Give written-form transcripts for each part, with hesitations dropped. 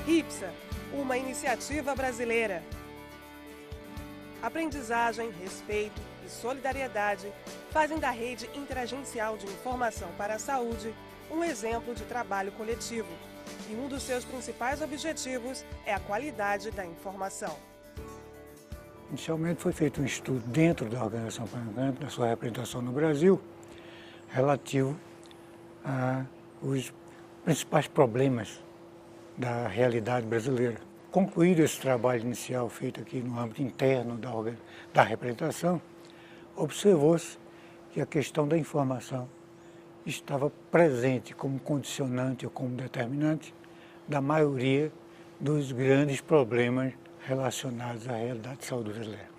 RIPSA, uma iniciativa brasileira. Aprendizagem, respeito e solidariedade fazem da Rede Interagencial de Informação para a Saúde um exemplo de trabalho coletivo. E um dos seus principais objetivos é a qualidade da informação. Inicialmente foi feito um estudo dentro da Organização Pan-Americana, da sua representação no Brasil, relativo aos principais problemas da realidade brasileira. Concluído esse trabalho inicial feito aqui no âmbito interno da representação, observou-se que a questão da informação estava presente como condicionante ou como determinante da maioria dos grandes problemas relacionados à realidade de saúde brasileira,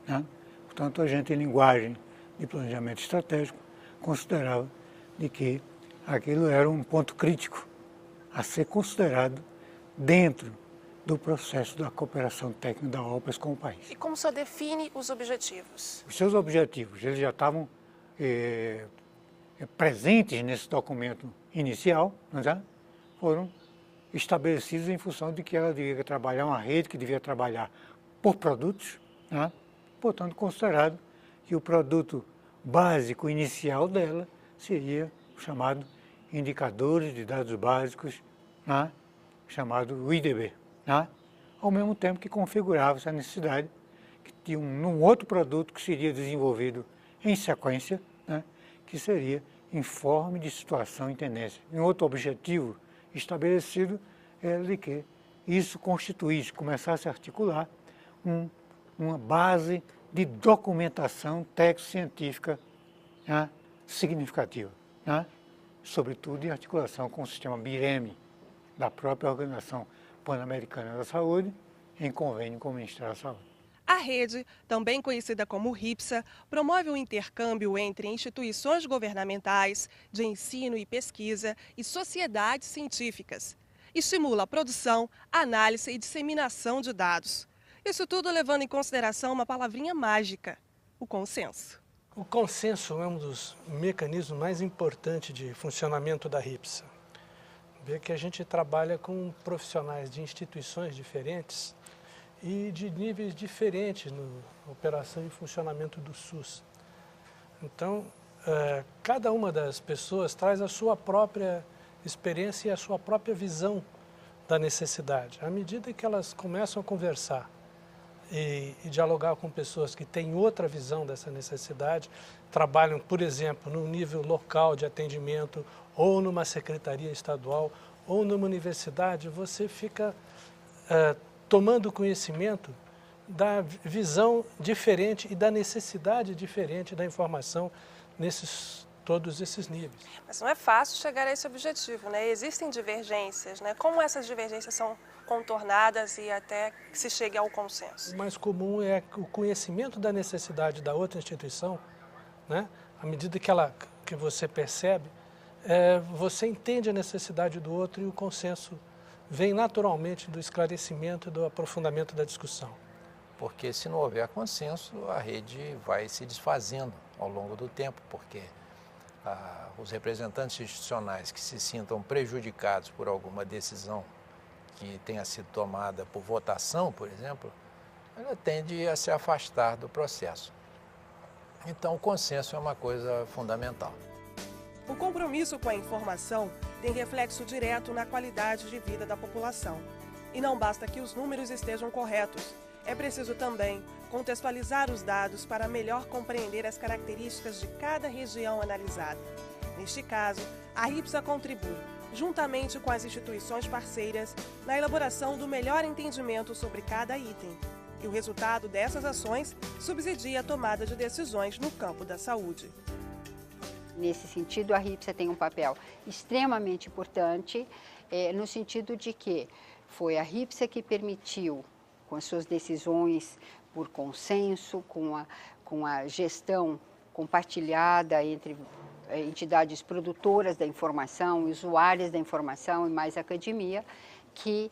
né? Portanto, a gente, em linguagem de planejamento estratégico, considerava de que aquilo era um ponto crítico a ser considerado dentro do processo da cooperação técnica da OPAS com o país. E como o senhor define os objetivos? Os seus objetivos, eles já estavam presentes nesse documento inicial, né? Foram estabelecidos em função de que ela devia trabalhar uma rede que devia trabalhar por produtos, né? Portanto, considerado que o produto básico inicial dela seria o chamado Indicadores de Dados Básicos, né? Chamado IDB, né? Ao mesmo tempo que configurava essa necessidade que tinha um outro produto que seria desenvolvido em sequência, né? Que seria informe de situação e tendência. Um outro objetivo estabelecido era de que isso constituísse, começasse a articular uma base de documentação técnico-científica, né, significativa, né? Sobretudo em articulação com o sistema BIREME, da própria Organização Pan-Americana da Saúde, em convênio com o Ministério da Saúde. A rede, também conhecida como RIPSA, promove o intercâmbio entre instituições governamentais, de ensino e pesquisa e sociedades científicas. Estimula a produção, análise e disseminação de dados. Isso tudo levando em consideração uma palavrinha mágica: o consenso. O consenso é um dos mecanismos mais importantes de funcionamento da RIPSA. Vê que a gente trabalha com profissionais de instituições diferentes e de níveis diferentes na operação e funcionamento do SUS. Então, cada uma das pessoas traz a sua própria experiência e a sua própria visão da necessidade. À medida que elas começam a conversar e dialogar com pessoas que têm outra visão dessa necessidade, trabalham, por exemplo, no nível local de atendimento, ou numa secretaria estadual, ou numa universidade, você fica tomando conhecimento da visão diferente e da necessidade diferente da informação todos esses níveis. Mas não é fácil chegar a esse objetivo, né? Existem divergências, né? Como essas divergências são contornadas e até que se chegue ao consenso? O mais comum é o conhecimento da necessidade da outra instituição, né? À medida que você percebe, você entende a necessidade do outro e o consenso vem naturalmente do esclarecimento e do aprofundamento da discussão. Porque se não houver consenso, a rede vai se desfazendo ao longo do tempo, porque os representantes institucionais que se sintam prejudicados por alguma decisão que tenha sido tomada por votação, por exemplo, ela tende a se afastar do processo. Então, o consenso é uma coisa fundamental. O compromisso com a informação tem reflexo direto na qualidade de vida da população. E não basta que os números estejam corretos. É preciso também contextualizar os dados para melhor compreender as características de cada região analisada. Neste caso, a RIPSA contribui, juntamente com as instituições parceiras, na elaboração do melhor entendimento sobre cada item. E o resultado dessas ações subsidia a tomada de decisões no campo da saúde. Nesse sentido, a RIPSA tem um papel extremamente importante, no sentido de que foi a RIPSA que permitiu, com as suas decisões por consenso, com a gestão compartilhada entre entidades produtoras da informação, usuárias da informação e mais academia, que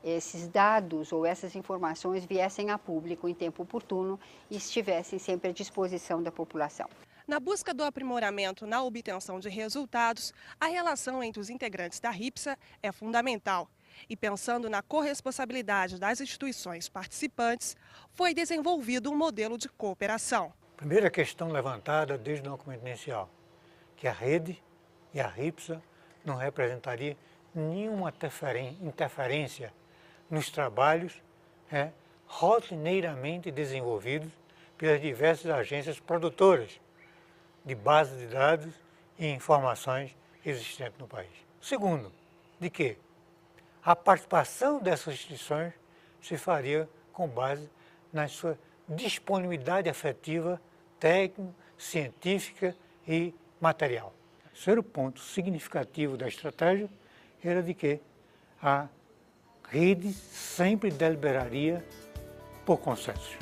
esses dados ou essas informações viessem a público em tempo oportuno e estivessem sempre à disposição da população. Na busca do aprimoramento na obtenção de resultados, a relação entre os integrantes da RIPSA é fundamental. E pensando na corresponsabilidade das instituições participantes, foi desenvolvido um modelo de cooperação. Primeira questão levantada desde o documento inicial, que a rede e a RIPSA não representaria nenhuma interferência nos trabalhos rotineiramente desenvolvidos pelas diversas agências produtoras de bases de dados e informações existentes no país. Segundo, de que a participação dessas instituições se faria com base na sua disponibilidade afetiva, técnica, científica e material. O terceiro ponto significativo da estratégia era de que a rede sempre deliberaria por consenso.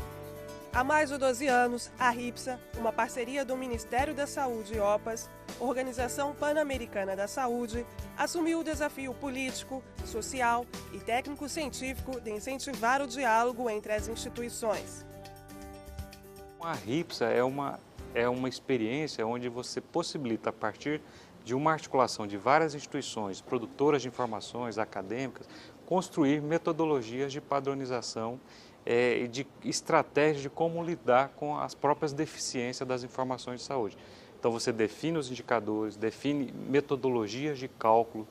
Há mais de 12 anos, a RIPSA, uma parceria do Ministério da Saúde e OPAS, Organização Pan-Americana da Saúde, assumiu o desafio político, social e técnico-científico de incentivar o diálogo entre as instituições. A RIPSA é uma experiência onde você possibilita, a partir de uma articulação de várias instituições, produtoras de informações, acadêmicas, construir metodologias de padronização e de estratégias de como lidar com as próprias deficiências das informações de saúde. Então você define os indicadores, define metodologias de cálculo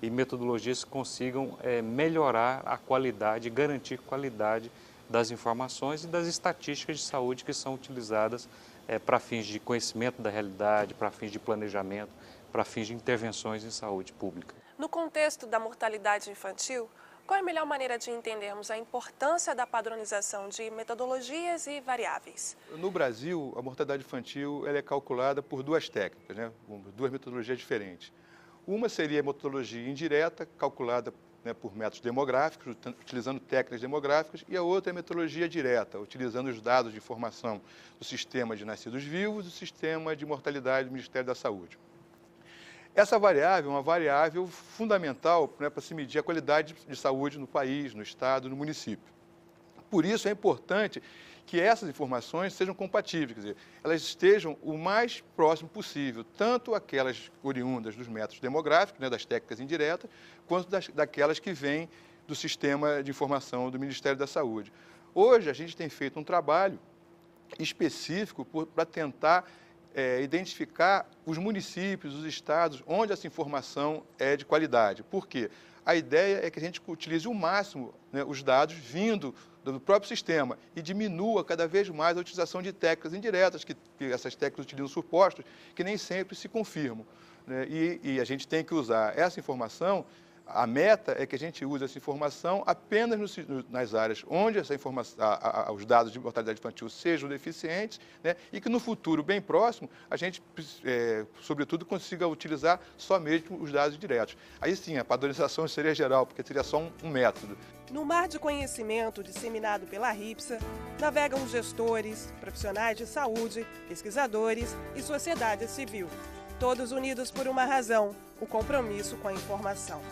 e metodologias que consigam melhorar a qualidade, garantir qualidade das informações e das estatísticas de saúde que são utilizadas para fins de conhecimento da realidade, para fins de planejamento, para fins de intervenções em saúde pública. No contexto da mortalidade infantil, qual é a melhor maneira de entendermos a importância da padronização de metodologias e variáveis? No Brasil, a mortalidade infantil ela é calculada por duas técnicas, duas metodologias diferentes. Uma seria a metodologia indireta, calculada por métodos demográficos, utilizando técnicas demográficas, e a outra é a metodologia direta, utilizando os dados de informação do sistema de nascidos vivos e do sistema de mortalidade do Ministério da Saúde. Essa variável é uma variável fundamental para se medir a qualidade de saúde no país, no estado, no município. Por isso é importante que essas informações sejam compatíveis, quer dizer, elas estejam o mais próximo possível, tanto aquelas oriundas dos métodos demográficos, das técnicas indiretas, quanto daquelas que vêm do sistema de informação do Ministério da Saúde. Hoje a gente tem feito um trabalho específico para tentar identificar os municípios, os estados, onde essa informação é de qualidade. Por quê? A ideia é que a gente utilize o máximo os dados vindo do próprio sistema e diminua cada vez mais a utilização de técnicas indiretas, que essas técnicas utilizam supostos que nem sempre se confirmam. E a gente tem que usar essa informação. A meta é que a gente use essa informação apenas nas áreas onde essa informação, os dados de mortalidade infantil sejam deficientes, e que no futuro bem próximo a gente, sobretudo, consiga utilizar só mesmo os dados diretos. Aí sim, a padronização seria geral, porque seria só um método. No mar de conhecimento disseminado pela RIPSA, navegam gestores, profissionais de saúde, pesquisadores e sociedade civil. Todos unidos por uma razão, o compromisso com a informação.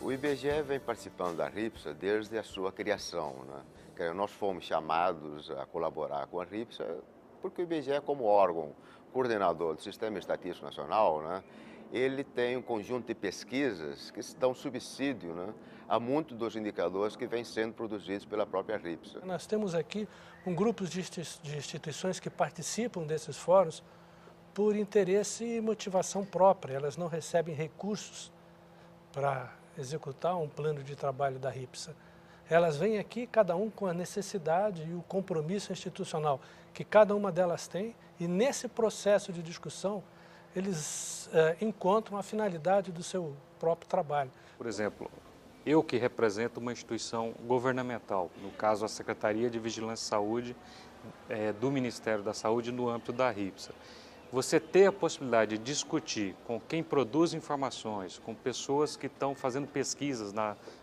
O IBGE vem participando da RIPSA desde a sua criação, Nós fomos chamados a colaborar com a RIPSA porque o IBGE, como órgão coordenador do Sistema Estatístico Nacional, ele tem um conjunto de pesquisas que dão subsídio a muitos dos indicadores que vêm sendo produzidos pela própria RIPSA. Nós temos aqui um grupo de instituições que participam desses fóruns por interesse e motivação própria. Elas não recebem recursos para executar um plano de trabalho da RIPSA. Elas vêm aqui, cada um com a necessidade e o compromisso institucional que cada uma delas tem, e nesse processo de discussão, eles encontram a finalidade do seu próprio trabalho. Por exemplo, eu que represento uma instituição governamental, no caso a Secretaria de Vigilância e Saúde do Ministério da Saúde no âmbito da RIPSA. Você ter a possibilidade de discutir com quem produz informações, com pessoas que estão fazendo pesquisas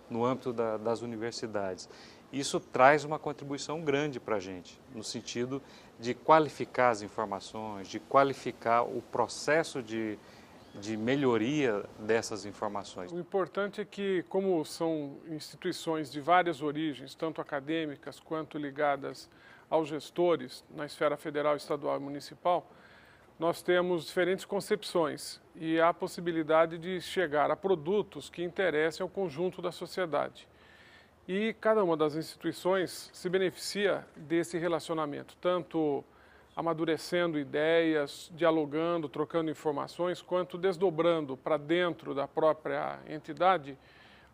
no âmbito das universidades, isso traz uma contribuição grande para a gente, no sentido de qualificar as informações, de qualificar o processo de de melhoria dessas informações? O importante é que, como são instituições de várias origens, tanto acadêmicas quanto ligadas aos gestores na esfera federal, estadual e municipal, nós temos diferentes concepções e há a possibilidade de chegar a produtos que interessem ao conjunto da sociedade. E cada uma das instituições se beneficia desse relacionamento, tanto amadurecendo ideias, dialogando, trocando informações, quanto desdobrando para dentro da própria entidade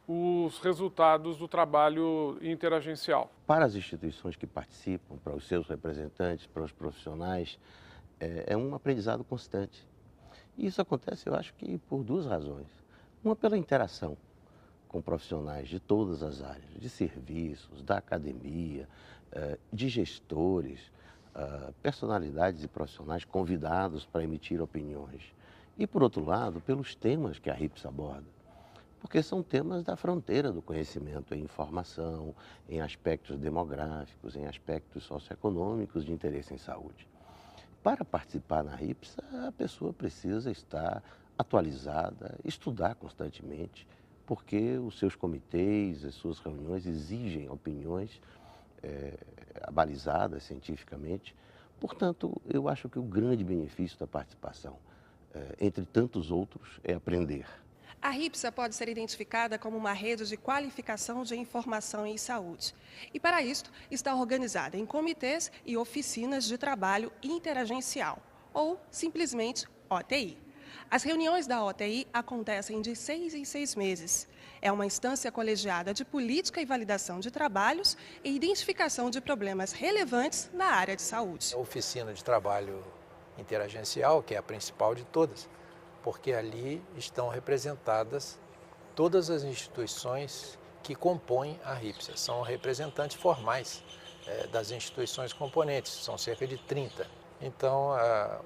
os resultados do trabalho interagencial. Para as instituições que participam, para os seus representantes, para os profissionais, é um aprendizado constante. E isso acontece, eu acho que por duas razões. Uma, pela interação com profissionais de todas as áreas, de serviços, da academia, de gestores, personalidades e profissionais convidados para emitir opiniões. E, por outro lado, pelos temas que a RIPS aborda, porque são temas da fronteira do conhecimento em informação, em aspectos demográficos, em aspectos socioeconômicos de interesse em saúde. Para participar na RIPS, a pessoa precisa estar atualizada, estudar constantemente, porque os seus comitês, as suas reuniões exigem opiniões abalizadas cientificamente. Portanto, eu acho que o grande benefício da participação, entre tantos outros, é aprender. A RIPSA pode ser identificada como uma rede de qualificação de informação em saúde. E, para isso, está organizada em comitês e oficinas de trabalho interagencial, ou simplesmente OTI. As reuniões da OTI acontecem de 6 em 6 meses. É uma instância colegiada de política e validação de trabalhos e identificação de problemas relevantes na área de saúde. A oficina de trabalho interagencial, que é a principal de todas, porque ali estão representadas todas as instituições que compõem a RIPSA. São representantes formais das instituições componentes, são cerca de 30. Então,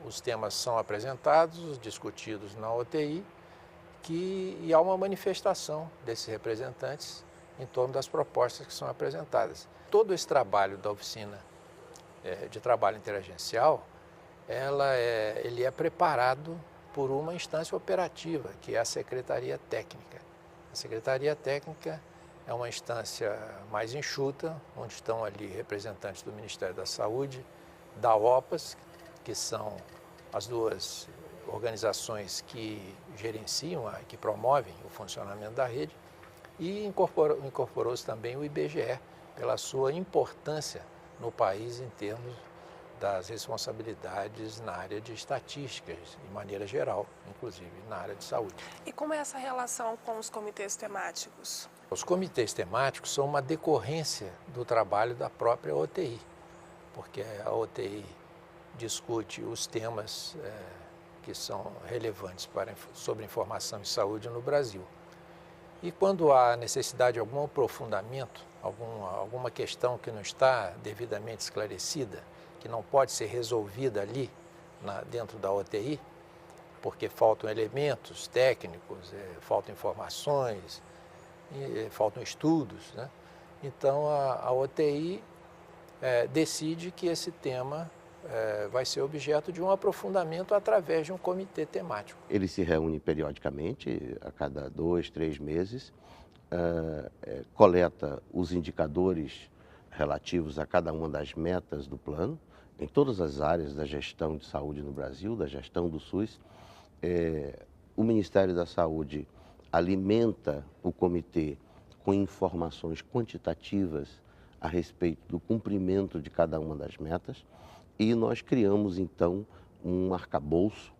os temas são apresentados, discutidos na OTI, e há uma manifestação desses representantes em torno das propostas que são apresentadas. Todo esse trabalho da oficina de trabalho interagencial, ele é preparado por uma instância operativa, que é a Secretaria Técnica. A Secretaria Técnica é uma instância mais enxuta, onde estão ali representantes do Ministério da Saúde, da OPAS, que são as duas organizações que gerenciam, que promovem o funcionamento da rede, e incorporou-se também o IBGE, pela sua importância no país em termos das responsabilidades na área de estatísticas, de maneira geral, inclusive na área de saúde. E como é essa relação com os comitês temáticos? Os comitês temáticos são uma decorrência do trabalho da própria OTI, porque a OTI discute os temas que são relevantes sobre informação e saúde no Brasil. E quando há necessidade de algum aprofundamento, alguma questão que não está devidamente esclarecida, que não pode ser resolvida ali dentro da OTI, porque faltam elementos técnicos, faltam informações, faltam estudos, né? Então a OTI decide que esse tema vai ser objeto de um aprofundamento através de um comitê temático. Ele se reúne periodicamente, a cada 2, 3 meses, coleta os indicadores relativos a cada uma das metas do plano, em todas as áreas da gestão de saúde no Brasil, da gestão do SUS. O Ministério da Saúde alimenta o comitê com informações quantitativas a respeito do cumprimento de cada uma das metas e nós criamos, então, um arcabouço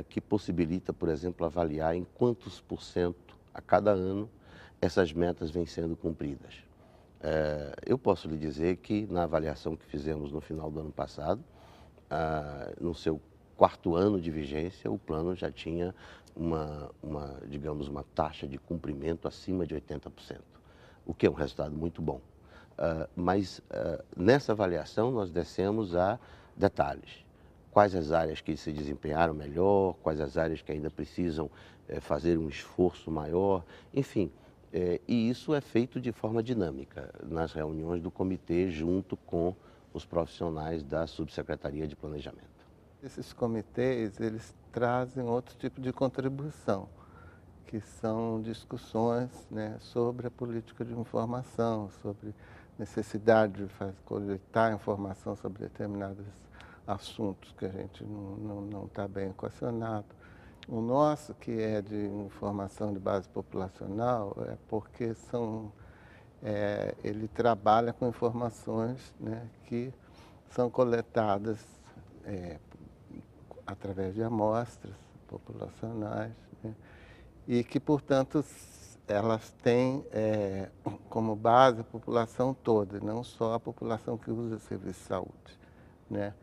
que possibilita, por exemplo, avaliar em quantos % a cada ano essas metas vêm sendo cumpridas. Eu posso lhe dizer que na avaliação que fizemos no final do ano passado, no seu 4º ano de vigência, o plano já tinha digamos, uma taxa de cumprimento acima de 80%, o que é um resultado muito bom. Mas nessa avaliação nós descemos a detalhes. Quais as áreas que se desempenharam melhor, quais as áreas que ainda precisam fazer um esforço maior, enfim. E isso é feito de forma dinâmica, nas reuniões do comitê, junto com os profissionais da Subsecretaria de Planejamento. Esses comitês, eles trazem outro tipo de contribuição, que são discussões, né, sobre a política de informação, sobre necessidade de coletar informação sobre determinados assuntos que a gente não está bem equacionado. O nosso, que é de informação de base populacional, é porque ele trabalha com informações, né, que são coletadas através de amostras populacionais, né, e que, portanto, elas têm como base a população toda, não só a população que usa serviço de saúde, né?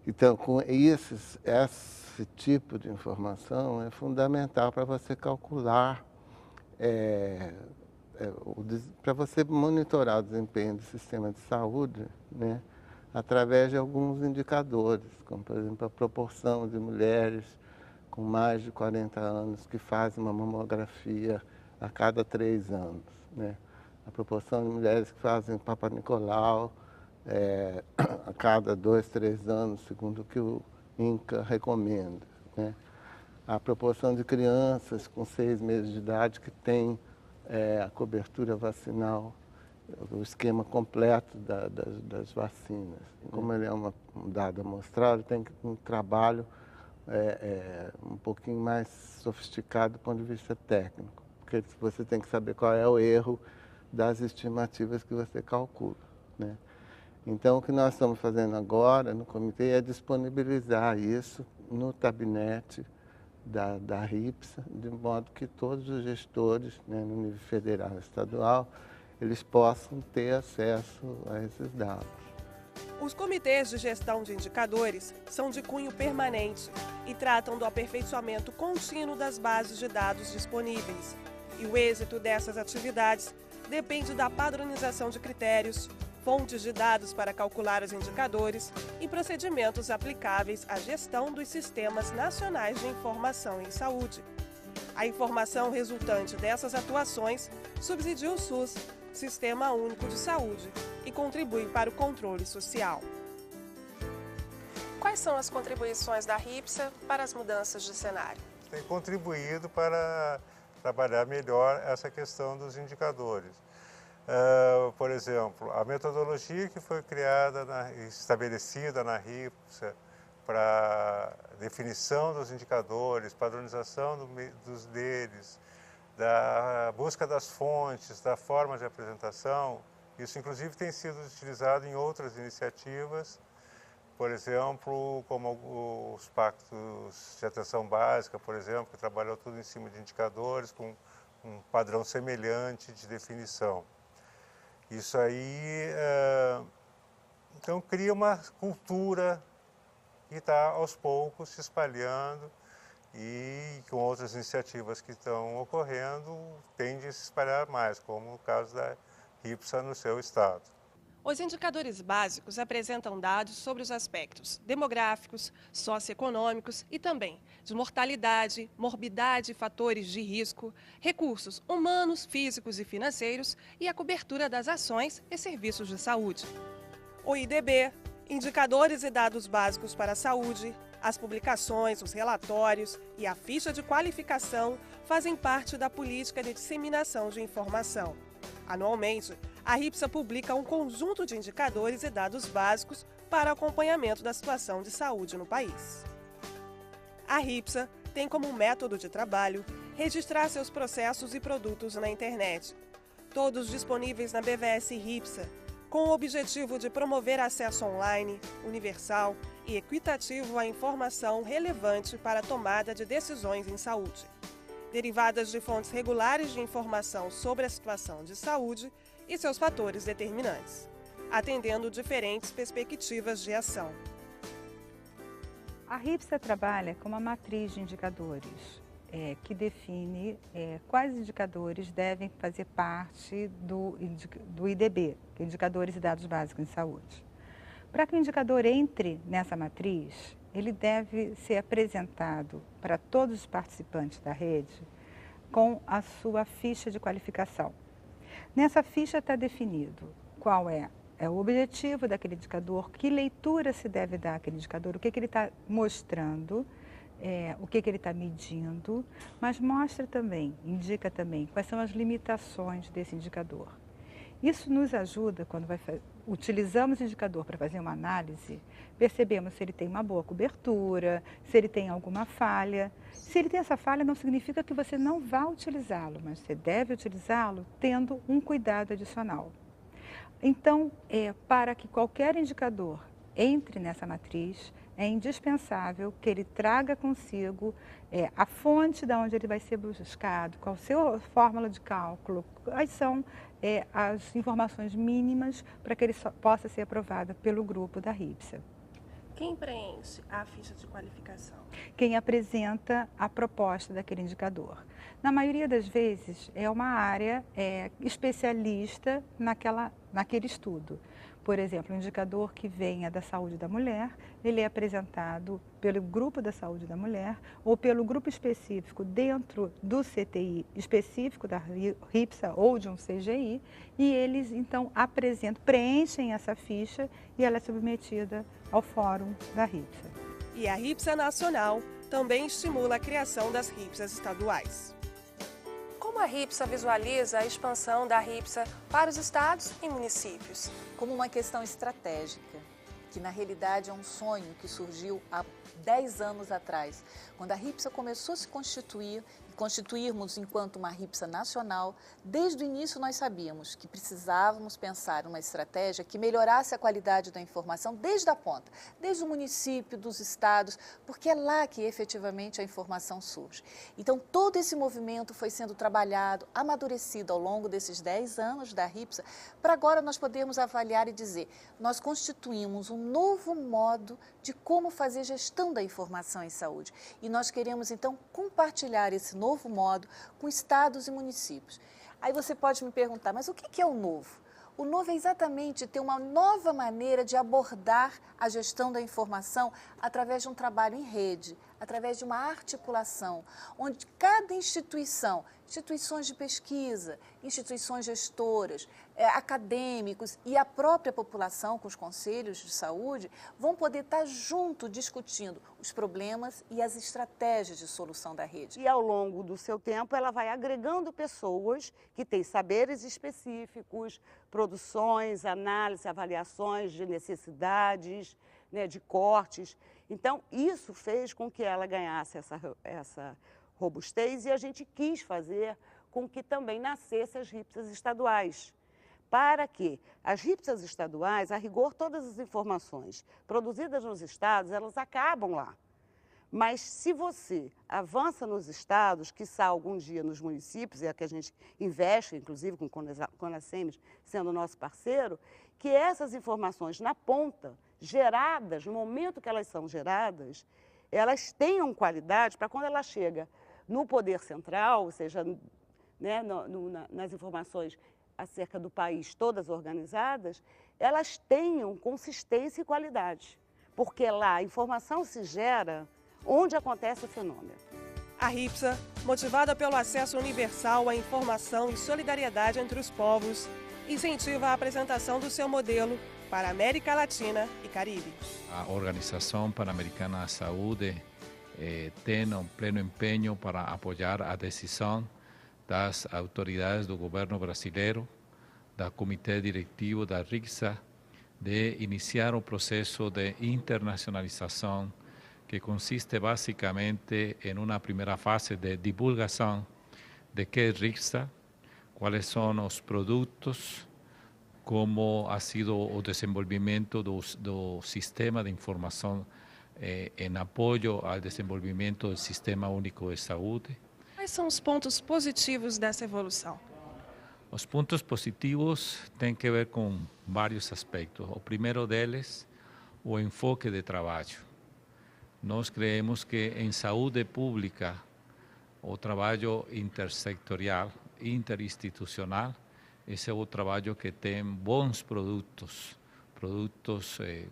Então, com esse tipo de informação é fundamental para você calcular, para você monitorar o desempenho do sistema de saúde, né, através de alguns indicadores, como, por exemplo, a proporção de mulheres com mais de 40 anos que fazem uma mamografia a cada 3 anos, né? A proporção de mulheres que fazem Papa Nicolau a cada 2, 3 anos, segundo o que o INCA recomenda, né? A proporção de crianças com 6 meses de idade que tem a cobertura vacinal, o esquema completo das vacinas. Como ele é um dado amostral, ele tem um trabalho um pouquinho mais sofisticado do ponto de vista técnico, porque você tem que saber qual é o erro das estimativas que você calcula, né? Então, o que nós estamos fazendo agora no comitê é disponibilizar isso no tabinete da RIPSA, de modo que todos os gestores, né, no nível federal e estadual, eles possam ter acesso a esses dados. Os comitês de gestão de indicadores são de cunho permanente e tratam do aperfeiçoamento contínuo das bases de dados disponíveis. E o êxito dessas atividades depende da padronização de critérios, fontes de dados para calcular os indicadores e procedimentos aplicáveis à gestão dos sistemas nacionais de informação em saúde. A informação resultante dessas atuações subsidia o SUS, Sistema Único de Saúde, e contribui para o controle social. Quais são as contribuições da RIPSA para as mudanças de cenário? Tem contribuído para trabalhar melhor essa questão dos indicadores. Por exemplo, a metodologia que foi criada, estabelecida na RIPSA para definição dos indicadores, padronização deles, da busca das fontes, da forma de apresentação, isso inclusive tem sido utilizado em outras iniciativas, por exemplo, como os pactos de atenção básica, por exemplo, que trabalhou tudo em cima de indicadores com um padrão semelhante de definição. Isso aí, então, cria uma cultura que está aos poucos se espalhando e com outras iniciativas que estão ocorrendo, tende a se espalhar mais, como o caso da RIPSA no seu estado. Os indicadores básicos apresentam dados sobre os aspectos demográficos, socioeconômicos e também de mortalidade, morbidade e fatores de risco, recursos humanos, físicos e financeiros e a cobertura das ações e serviços de saúde. O IDB, indicadores e dados básicos para a saúde, as publicações, os relatórios e a ficha de qualificação fazem parte da política de disseminação de informação. Anualmente, a RIPSA publica um conjunto de indicadores e dados básicos para acompanhamento da situação de saúde no país. A RIPSA tem como método de trabalho registrar seus processos e produtos na internet, todos disponíveis na BVS RIPSA, com o objetivo de promover acesso online, universal e equitativo à informação relevante para a tomada de decisões em saúde, derivadas de fontes regulares de informação sobre a situação de saúde e seus fatores determinantes, atendendo diferentes perspectivas de ação. A RIPSA trabalha com uma matriz de indicadores que define quais indicadores devem fazer parte do IDB, que é Indicadores e Dados Básicos em Saúde. Para que o indicador entre nessa matriz, ele deve ser apresentado para todos os participantes da rede com a sua ficha de qualificação. Nessa ficha está definido qual é o objetivo daquele indicador, que leitura se deve dar àquele indicador, o que ele está mostrando, o que ele está medindo, mas mostra também, indica também quais são as limitações desse indicador. Isso nos ajuda quando utilizamos o indicador para fazer uma análise, percebemos se ele tem uma boa cobertura, se ele tem alguma falha. Se ele tem essa falha, não significa que você não vá utilizá-lo, mas você deve utilizá-lo tendo um cuidado adicional. Então, para que qualquer indicador entre nessa matriz, é indispensável que ele traga consigo a fonte de onde ele vai ser buscado, qual a sua fórmula de cálculo, quais são as informações mínimas para que ele possa ser aprovado pelo grupo da RIPSA. Quem preenche a ficha de qualificação? Quem apresenta a proposta daquele indicador. Na maioria das vezes, é uma área especialista naquele estudo. Por exemplo, um indicador que venha da saúde da mulher, ele é apresentado pelo grupo da saúde da mulher ou pelo grupo específico dentro do CTI específico da RIPSA ou de um CGI, e eles então preenchem essa ficha e ela é submetida ao fórum da RIPSA. E a RIPSA Nacional também estimula a criação das RIPSAs estaduais. Como a RIPSA visualiza a expansão da RIPSA para os estados e municípios? Como uma questão estratégica, que na realidade é um sonho que surgiu há 10 anos atrás, quando a RIPSA começou a se constituirmos enquanto uma RIPSA nacional. Desde o início nós sabíamos que precisávamos pensar uma estratégia que melhorasse a qualidade da informação desde a ponta, desde o município, dos estados, porque é lá que efetivamente a informação surge. Então todo esse movimento foi sendo trabalhado, amadurecido ao longo desses 10 anos da RIPSA, para agora nós podermos avaliar e dizer, nós constituímos um novo modo de como fazer gestão da informação em saúde. E nós queremos então compartilhar esse novo modo com estados e municípios. Aí você pode me perguntar, mas o que é o novo? O novo é exatamente ter uma nova maneira de abordar a gestão da informação através de um trabalho em rede, através de uma articulação, onde cada instituição, instituições de pesquisa, instituições gestoras, acadêmicos e a própria população com os conselhos de saúde vão poder estar junto discutindo os problemas e as estratégias de solução da rede. E ao longo do seu tempo ela vai agregando pessoas que têm saberes específicos, produções, análise, avaliações de necessidades, né, de cortes. Então isso fez com que ela ganhasse essa robustez e a gente quis fazer com que também nascessem as RIPSAs estaduais. Para que as RIPSAs estaduais, a rigor, todas as informações produzidas nos estados, elas acabam lá. Mas se você avança nos estados, quiçá algum dia nos municípios, é a que a gente investe, inclusive com o CONASEMES sendo nosso parceiro, que essas informações na ponta, geradas, no momento que elas são geradas, elas tenham qualidade para quando ela chega no poder central, ou seja, né, nas informações acerca do país todas organizadas, elas tenham consistência e qualidade, porque lá a informação se gera onde acontece o fenômeno. A RIPSA, motivada pelo acesso universal à informação e solidariedade entre os povos, incentiva a apresentação do seu modelo para a América Latina e Caribe. A Organização Pan-Americana da Saúde tem um pleno empenho para apoiar a decisão das autoridades do governo brasileiro, do comitê diretivo da RIPSA, de iniciar o processo de internacionalização, que consiste basicamente em uma primeira fase de divulgação de que é RIPSA, quais são os produtos, como ha sido o desenvolvimento do sistema de informação em apoio ao desenvolvimento do Sistema Único de Saúde. Quais são os pontos positivos dessa evolução? Os pontos positivos têm que ver com vários aspectos. O primeiro deles, o enfoque de trabalho. Nós creemos que em saúde pública, o trabalho intersectorial, interinstitucional, esse é o trabalho que tem bons produtos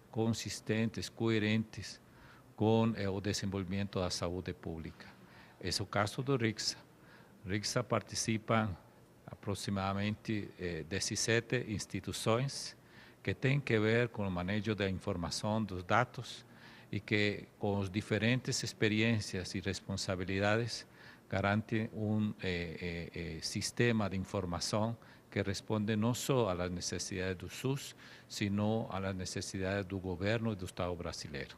consistentes, coerentes com o desenvolvimento da saúde pública. Esse é o caso do RIPSA. RIPSA participa aproximadamente 17 instituições que têm que ver com o manejo da informação, dos dados e que com as diferentes experiências e responsabilidades garante sistema de informação que responde não só às necessidades do SUS, sino às necessidades do governo e do Estado brasileiro.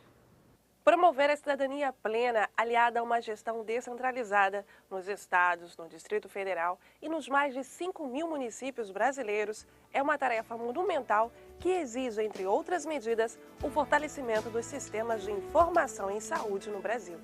Promover a cidadania plena, aliada a uma gestão descentralizada nos estados, no Distrito Federal e nos mais de 5.000 municípios brasileiros, é uma tarefa monumental que exige, entre outras medidas, o fortalecimento dos sistemas de informação em saúde no Brasil.